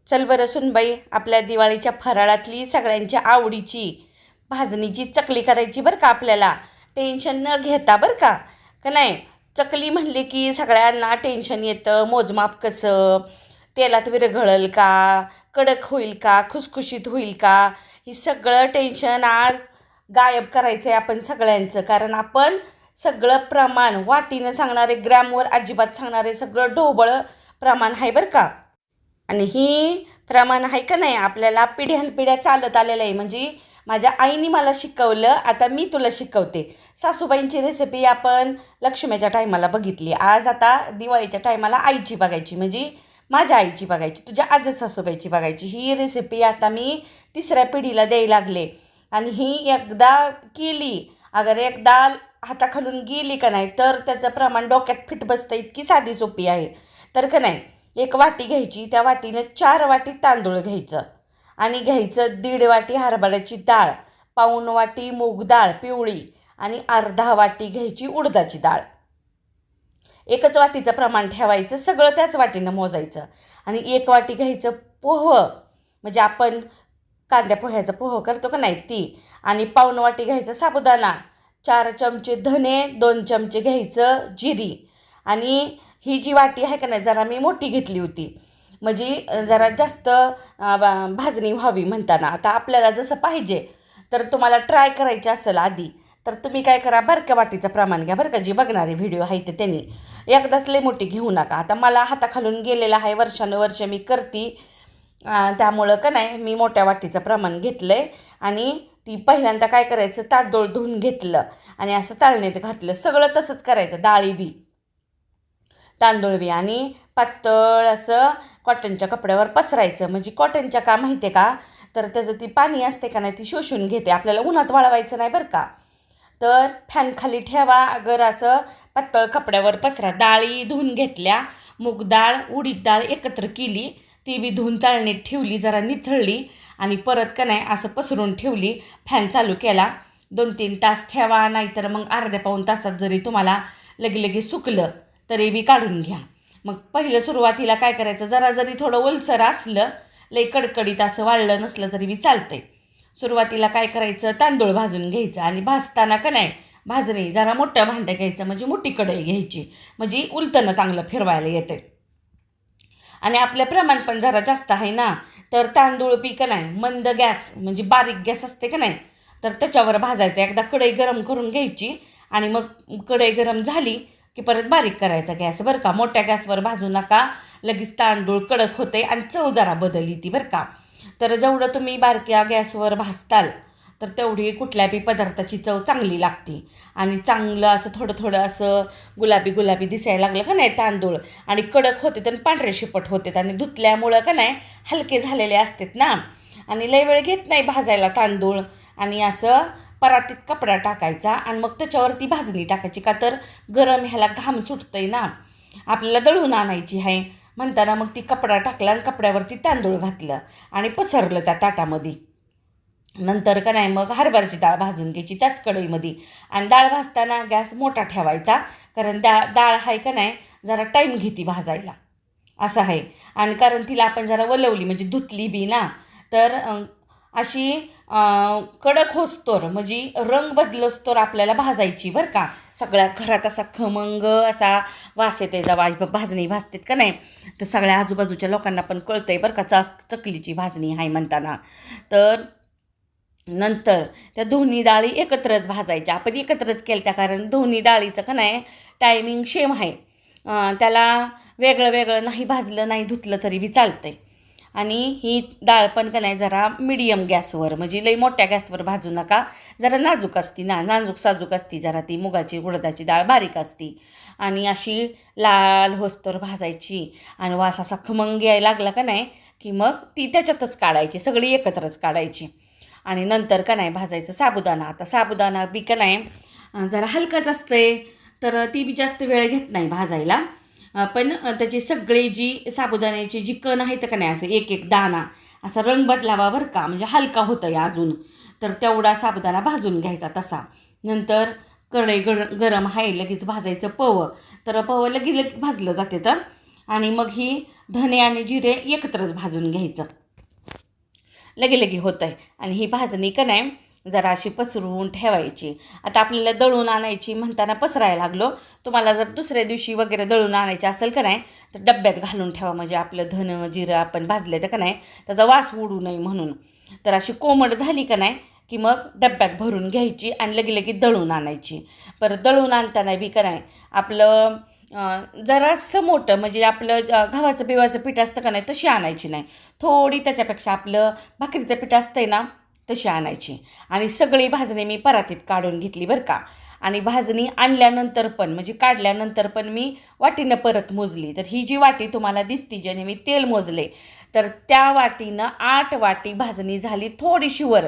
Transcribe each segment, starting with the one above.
चल बरं सुनबाई, आपल्या दिवाळीच्या फराळातली सगळ्यांच्या आवडीची भाजणीची चकली करायची बरं का. आपल्याला टेन्शन न घेता बरं का. का नाही, चकली म्हणली की सगळ्यांना टेन्शन येतं. मोजमाप कसं, तेलात विरघळल का, कडक होईल का, खुसखुशीत होईल का, ही सगळं टेन्शन आज गायब करायचं आहे आपण सगळ्यांचं. कारण आपण सगळं प्रमाण वाटीनं सांगणारे, ग्रॅमवर अजिबात सांगणारे सगळं ढोबळ प्रमाण आहे बरं का. आणि ही प्रमाण आहे का नाही आपल्याला पिढ्यानपिढ्या चालत आलेलं आहे. म्हणजे माझ्या आईने मला शिकवलं, आता मी तुला शिकवते. सासूबाईंची रेसिपी आपण लक्ष्मीच्या टायमाला बघितली, आज आता दिवाळीच्या टायमाला आईची बघायची, म्हणजे माझ्या आईची बघायची, तुझ्या आजी सासूबाईची बघायची. ही रेसिपी आता मी तिसऱ्या पिढीला द्यायला लागले. आणि ही एकदा केली, अगर एकदा हाताखालून गेली का नाही तर त्याचं प्रमाण डोक्यात फिट बसतं. इतकी साधी सोपी आहे. तर का नाही, एक वाटी घ्यायची, त्या वाटीनं 4 वाटी तांदूळ घ्यायचं आणि घ्यायचं 1.5 वाटी हरभऱ्याची डाळ, पाऊण वाटी मूग डाळ पिवळी आणि अर्धा वाटी घ्यायची उडदाची डाळ. एकच वाटीचं प्रमाण ठेवायचं, सगळं त्याच वाटीनं मोजायचं. आणि 1 वाटी घ्यायचं पोहं, म्हणजे आपण कांद्या पोह्याचं पोहं करतो का नाही ती. आणि पाऊण वाटी घ्यायचं साबुदाणा, 4 चमचे धने, 2 चमचे घ्यायचं जिरी. आणि ही जी वाटी आहे का नाही जरा मी मोठी घेतली होती, म्हणजे जरा जास्त भाजणी व्हावी म्हणताना. आता आपल्याला जसं पाहिजे, तर तुम्हाला ट्राय करायची असेल आधी तर तुम्ही काय करा, बारक्या वाटीचं प्रमाण घ्या बरं का. जी बघणारे व्हिडिओ आहे ते त्यांनी एकदाच लई मोठी घेऊ नका. आता मला हाताखालून गेलेलं आहे, वर्षानुवर्ष मी करते, त्यामुळं का नाही मी मोठ्या वाटीचं प्रमाण घेतलं आहे. आणि ती पहिल्यांदा काय करायचं, तांदूळ धुवून घेतलं आणि असं चाळणीत घातलं. सगळं तसंच करायचं, डाळी बी तांदूळ बी. आणि पातळ असं कॉटनच्या कपड्यावर पसरायचं. म्हणजे कॉटनच्या का माहिती आहे का, तर त्याचं ती पाणी असते का नाही ती शोषून घेते. आपल्याला उन्हात वाळवायचं नाही बरं का. तर फॅन खाली ठेवा, अगर असं पातळ कपड्यावर पसरा. डाळी धुवून घेतल्या, मूग डाळ उडीद डाळ एकत्र केली, ती बी धुवून चाळणीत ठेवली, जरा निथळली आणि परत का नाही असं पसरून ठेवली. फॅन चालू केला, 2-3 तास ठेवा, नाहीतर मग अर्ध्या पाऊण तासात जरी तुम्हाला लगे सुकलं तरी बी काढून घ्या. मग पहिलं सुरुवातीला काय करायचं, जरा जरी थोडं ओलसर असलं, लई कडकडीत असं वाळलं नसलं तरी बी चालतंय. सुरुवातीला काय करायचं, तांदूळ भाजून घ्यायचं. आणि भाजताना का नाही भाजणी जरा मोठं भांडं घ्यायचं, म्हणजे मोठी कढई घ्यायची, म्हणजे उलटणं चांगलं फिरवायला येते. आणि आपलं प्रमाण पण जरा जास्त आहे ना, तर तांदूळ बी का नाही मंद गॅस, म्हणजे बारीक गॅस असते का नाही, तर त्याच्यावर भाजायचं. एकदा कढई गरम करून घ्यायची आणि मग कढई गरम झाली की परत बारीक करायचा गॅस बरं का. मोठ्या गॅसवर भाजू नका, लगेच तांदूळ कडक होते आणि चव जरा बदलली ती बरं का. तर जेवढं तुम्ही बारक्या गॅसवर भाजताल तर तेवढी कुठल्या बी पदार्थाची चव चांगली लागते. आणि चांगलं असं थोडं थोडं असं गुलाबी गुलाबी दिसायला लागलं का नाही तांदूळ, आणि कडक होते आणि पांढरे शिपट होते. आणि धुतल्यामुळं का नाही हलके झालेले असतात ना, आणि लय वेळ घेत नाही भाजायला तांदूळ. आणि असं परातीत कपडा टाकायचा आणि मग त्याच्यावरती भाजणी टाकायची, का तर गरम ह्याला घाम सुटतंय ना, आपल्याला दळून आणायची आहे म्हणताना. मग ती कपडा टाकला आणि कपड्यावरती तांदूळ घातलं आणि पसरलं त्या ताटामध्ये. नंतर का नाही मग हरभऱ्याची डाळ भाजून घ्यायची त्याच कढईमध्ये. आणि डाळ भाजताना गॅस मोठा ठेवायचा, कारण डाळ आहे का नाही जरा टाईम घेते भाजायला, असं आहे. आणि कारण तिला आपण जरा वलवली म्हणजे धुतली बी ना, तर अशी कडक होस्तोर, म्हणजे रंग बदलस्तोर आपल्याला भाजायची बरं का. सगळ्या घरात असा खमंग असा वास येते जेव्हा भाजणी भाजतात का नाही, तर सगळ्या आजूबाजूच्या लोकांना पण कळतंय बरं का चकलीची भाजणी आहे म्हणताना. तर नंतर त्या दोन्ही डाळी एकत्रच भाजायच्या. आपण एकत्रच केल्या त्या, कारण दोन्ही डाळीचं का नाही टायमिंग सेम आहे, त्याला वेगळं वेगळं नाही भाजलं नाही धुतलं तरी बी चालतंय. आणि ही डाळ पण का नाही जरा मिडियम गॅसवर, म्हणजे लई मोठ्या गॅसवर भाजू नका, जरा नाजूक असती ना, नाजूक साजूक असती जरा ती मुगाची उडदाची डाळ, बारीक असती. आणि अशी लाल होस्तोर भाजायची. आणि वास असा खमंग यायला लागला का नाही की मग ती त्याच्यातच काढायची, सगळी एकत्रच काढायची. आणि नंतर का नाही भाजायचं साबुदाणा. आता साबुदाणा बी का नाही जरा हलकाच असते, तर ती बी जास्त वेळ घेत नाही भाजायला. पण त्याची सगळी जी साबुदाण्याची जी कण आहे तर का नाही असं एक एक दाणा असा रंग बदलावा बरं का, म्हणजे हलका होतं आहे अजून, तर तेवढा साबुदाणा भाजून घ्यायचा तसा. नंतर कढई गरम आहे, लगेच भाजायचं पवं, तर पवं लगेच भाजलं जाते तर. आणि मग ही धने आणि जिरे एकत्रच भाजून घ्यायचं. लगे होतं आहे. आणि ही भाजणी का नाही जरा अशी पसरवून ठेवायची. आता आपल्याला दळून आणायची म्हणताना पसरायला लागलो. तुम्हाला जर दुसऱ्या दिवशी वगैरे दळून आणायची असेल का नाही तर डब्यात घालून ठेवा, म्हणजे आपलं धनं जिरं आपण भाजले तर का नाही त्याचा वास उडू नये म्हणून. तर अशी कोमट झाली का नाही की मग डब्यात भरून घ्यायची आणि लगे दळून आणायची. परत दळून आणताना बी का नाही आपलं जरासं मोठं, म्हणजे आपलं गव्हाचं बिवाचं पीठ असतं का नाही तशी आणायची नाही, थोडी त्याच्यापेक्षा आपलं भाकरीचं पीठ असतंय ना तशी आणायची. आणि सगळी भाजणी मी परातीत काढून घेतली बरं का. आणि भाजणी आणल्यानंतर पण म्हणजे काढल्यानंतर पण मी वाटीनं परत मोजली. तर ही जी वाटी तुम्हाला दिसती ज्याने मी तेल मोजले तर त्या वाटीनं 8 वाटी भाजणी झाली, थोडीशी वर,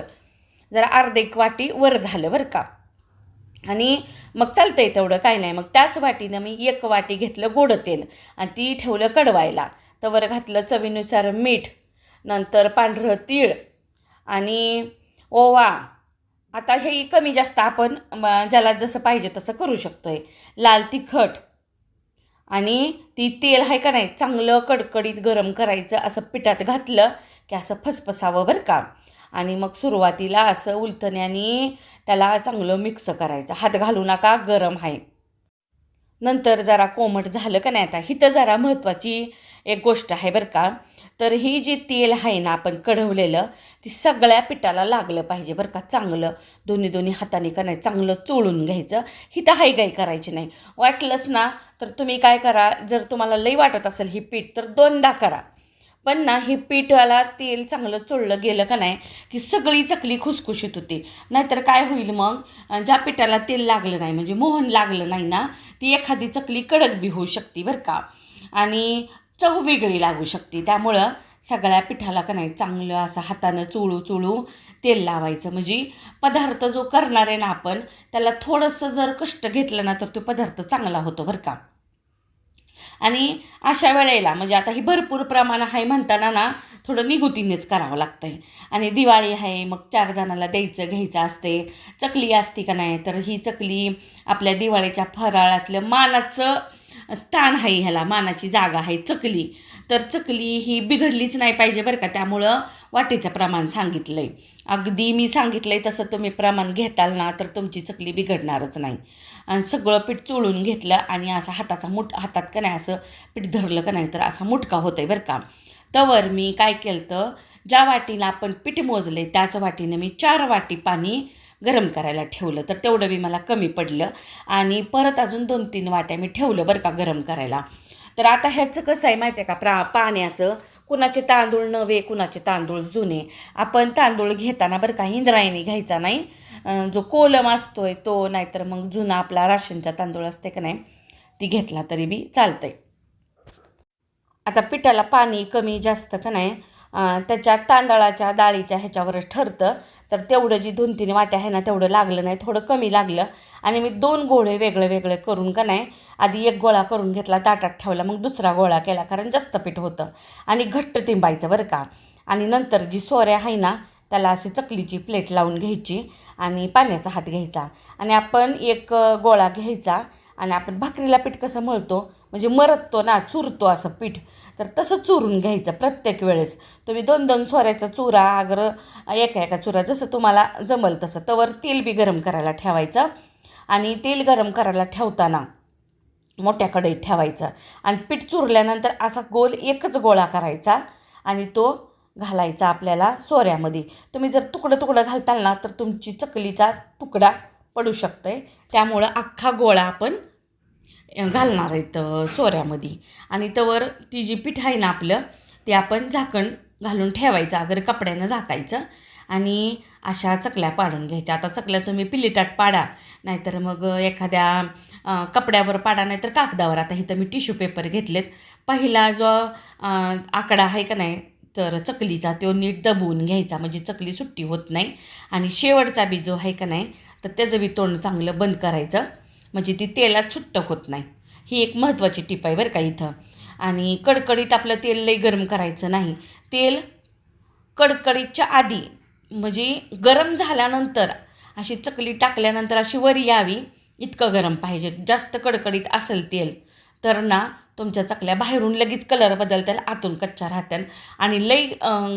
जरा अर्धी वाटी वर झालं बरं का. आणि मग चालतंय तेवढं काय नाही. मग त्याच वाटीनं मी 1 वाटी घेतलं गोड तेल आणि ती ठेवलं कडवायला. तवर घातलं चवीनुसार मीठ, नंतर पांढरं तीळ आणि ओवा. आता हे कमी जास्त आपण ज्याला जसं पाहिजे तसं करू शकतो आहे. लाल तिखट आणि ती तेल आहे का नाही चांगलं कडकडीत गरम करायचं. असं पिठात घातलं की असं फसफसावं बरं का. आणि मग सुरुवातीला असं उलथण्याने त्याला चांगलं मिक्स करायचं, हात घालू नका, गरम आहे. नंतर जरा कोमट झालं का नाही, आता हिथं जरा महत्त्वाची एक गोष्ट आहे बरं का. तर ही जी तेल आहे ना आपण कढवलेलं ती सगळ्या पिठाला लागलं पाहिजे बरं का. चांगलं दोन्ही हाताने का नाही चांगलं चोळून घ्यायचं. हिथं हायगाई करायची नाही. वाटलंच ना तर तुम्ही काय करा, जर तुम्हाला लई वाटत असेल ही पीठ तर 2दा करा. पण ना हे पिठाला तेल चांगलं चोळलं गेलं का नाही की सगळी चकली खुसखुशीत होती. नाहीतर काय होईल मग, ज्या पिठाला तेल लागलं नाही म्हणजे मोहन लागलं नाही ना ती एखादी चकली कडक बी होऊ शकते बरं का. आणि चव वेगळी लागू शकते. त्यामुळं सगळ्या पिठाला का नाही चांगलं असं हातानं चोळू तेल लावायचं. म्हणजे पदार्थ जो करणार आहे ना आपण त्याला थोडंसं जर कष्ट घेतलं ना तर तो पदार्थ चांगला होतो बरं का. आणि अशा वेळेला म्हणजे आता ही भरपूर प्रमाण आहे म्हणताना ना थोडं निगुतीनेच करावं लागतं आहे. आणि दिवाळी आहे मग 4 जणाला घ्यायचं असते. चकली असती का नाही, तर ही चकली आपल्या दिवाळीच्या फराळातलं मानाचं स्थान आहे, ह्याला मानाची जागा आहे चकली. तर चकली ही बिघडलीच नाही पाहिजे बरं का. त्यामुळं वाटीचं प्रमाण सांगितलं आहे. अगदी मी सांगितलं आहे तसं तुम्ही प्रमाण घेताल ना तर तुमची चकली बिघडणारच नाही. आणि सगळं पीठ चोळून घेतलं आणि असा हातात का नाही असं पीठ धरलं का नाही तर असा मुटका होतं आहे बरं का. तवर मी काय केलं तर ज्या वाटीनं आपण पीठ मोजले त्याच वाटीनं मी 4 वाटी पाणी गरम करायला ठेवलं. तर तेवढं बी मला कमी पडलं आणि परत अजून 2-3 वाट्या मी ठेवलं बरं का गरम करायला. तर आता ह्याचं कसं आहे माहिती आहे का पाण्याचं, कुणाचे तांदूळ नवे कुणाचे तांदूळ जुने. आपण तांदूळ घेताना बरं का इंद्रायणी घ्यायचा नाही, जो कोलम असतोय तो, नाहीतर मग जुना आपला राशनचा तांदूळ असते का नाही ती घेतला तरी बी चालतंय. आता पिठाला पाणी कमी जास्त का नाही त्याच्या तांदळाच्या डाळीच्या ह्याच्यावरच ठरतं. तर तेवढं जी 2-3 वाट्या आहे ना तेवढं लागलं नाही, थोडं कमी लागलं. आणि मी 2 गोळे वेगळे करून का नाही आधी 1 गोळा करून घेतला ताटात ठेवला, मग दुसरा गोळा केला कारण जास्त पीठ होतं. आणि घट्ट तिंबायचं बरं का. आणि नंतर जी सोऱ्या आहे ना त्याला अशी चकलीची प्लेट लावून घ्यायची आणि पाण्याचा हात घ्यायचा आणि आपण 1 गोळा घ्यायचा. आणि आपण भाकरीला पीठ कसं मळतो म्हणजे मरतो ना, चुरतो असं पीठ, तर तसं चुरून घ्यायचं प्रत्येक वेळेस. तुम्ही 2-2 सोऱ्याचा चुरा अगर एका चुरा जसं तुम्हाला जमल तसं. तवर तेल बी गरम करायला ठेवायचं. आणि तेल गरम करायला ठेवताना मोठ्या कढईत ठेवायचं आणि पीठ चुरल्यानंतर असा गोल एकच गोळा करायचा आणि तो घालायचा आपल्याला सोऱ्यामध्ये. तुम्ही जर तुकडं घालताल ना तर तुमची चकलीचा तुकडा पडू शकतंय. त्यामुळं अख्खा गोळा आपण घालणार आहेत सोऱ्यामध्ये. आणि तवर ती जी पीठ आहे ना आपलं ते आपण झाकण घालून ठेवायचं, अगर कपड्यानं झाकायचं आणि अशा चकल्या पाडून घ्यायच्या. आता चकल्या तुम्ही पिलीटात पाडा, नाहीतर मग एखाद्या कपड्यावर पाडा, नाहीतर कागदावर. आता इथं मी टिश्यू पेपर घेतलेत. पहिला जो आकडा आहे का नाही तर चकलीचा तो नीट दबवून घ्यायचा म्हणजे चकली सुट्टी होत नाही. आणि शेवटचा बी जो आहे का नाही तर त्याचं बी तोंड चांगलं बंद करायचं म्हणजे ती तेलात सुट्ट होत नाही. ही एक महत्त्वाची टिप आहे बरं का इथं. आणि कडकडीत आपलं तेल लई गरम करायचं नाही. तेल कडकडीतच्या आधी म्हणजे गरम झाल्यानंतर अशी चकली टाकल्यानंतर अशी वर यावी इतकं गरम पाहिजे. जास्त कडकडीत असेल तेल तर ना तुमच्या चकल्या बाहेरून लगेच कलर बदलतील, आतून कच्च्या राहत्यान. आणि लई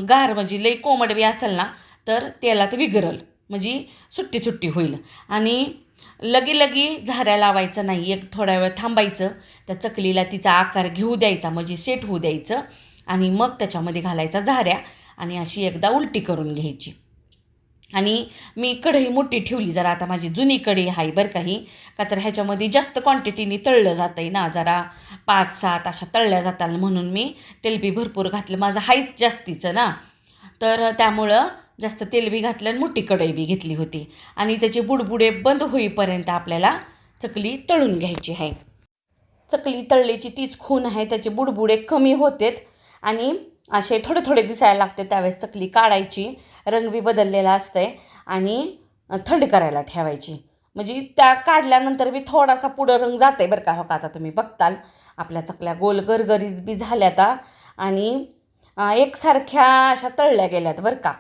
गार म्हणजे लई कोमट बी असेल ना तर तेलात विगरल, म्हणजे सुट्टी सुट्टी होईल. आणि लगी झाऱ्या लावायचं नाही, एक थोडा वेळ थांबायचं, त्या चकलीला तिचा आकार घेऊ द्यायचा, म्हणजे सेट होऊ द्यायचं. आणि मग त्याच्यामध्ये घालायचा झाऱ्या आणि अशी एकदा उलटी करून घ्यायची. आणि मी कढई मोठी ठेवली जरा, आता माझी जुनी कढई आहे बरं काही, का तर ह्याच्यामध्ये जास्त क्वांटिटीने तळलं जातं आहे ना, जरा 5-7 अशा तळल्या जातात, म्हणून मी तेलबी भरपूर घातलं, माझं हाईच जास्तीचं ना, तर त्यामुळं जास्त तेलबी घातलं आणि मोठी कढई बी घेतली होती. आणि त्याचे बुडबुडे बंद होईपर्यंत आपल्याला चकली तळून घ्यायची आहे. चकली तळलीची तीच खूण आहे, त्याचे बुडबुडे कमी होतेत आणि असे थोडे थोडे दिसायला लागते. त्यावेळेस चकली काढायची, रंग बी बदललेला असते आणि थंड करायला ठेवायची. म्हणजे त्या काढल्यानंतर बी थोडासा पुढं रंग जाते बरं का. हो का, आता तुम्ही बघताल आपल्या चकल्या गोल गरगरीत बी झाल्यात आणि एकसारख्या अशा तळल्या गेल्यात बरं का.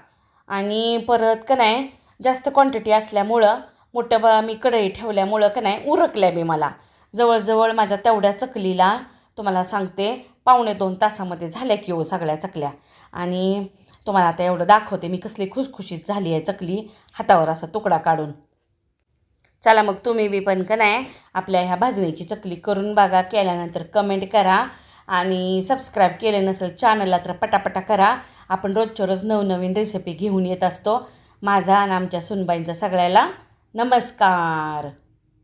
आणि परत का नाही जास्त क्वांटिटी असल्यामुळं मोठं मी कढई ठेवल्यामुळं का नाही उरकल्या बी मला. जवळजवळ माझ्या तेवढ्या चकलीला तुम्हाला सांगते 1.5-2 तासामध्ये झाल्या की हो सगळ्या चकल्या. आणि तुम्हाला आता एवढं दाखवते मी कसली खुसखुशीत झाली आहे चकली, हातावर असा तुकडा काढून. चला मग तुम्ही बी पण का नाही आपल्या ह्या भाजणीची चकली करून बघा, केल्यानंतर कमेंट करा आणि सबस्क्राईब केले नसेल चॅनलला तर पटापटा करा. आपण रोजच्या रोज नवनवीन रेसिपी घेऊन येत असतो. माझा आणि आमच्या सुनबाईंचा सगळ्याला नमस्कार.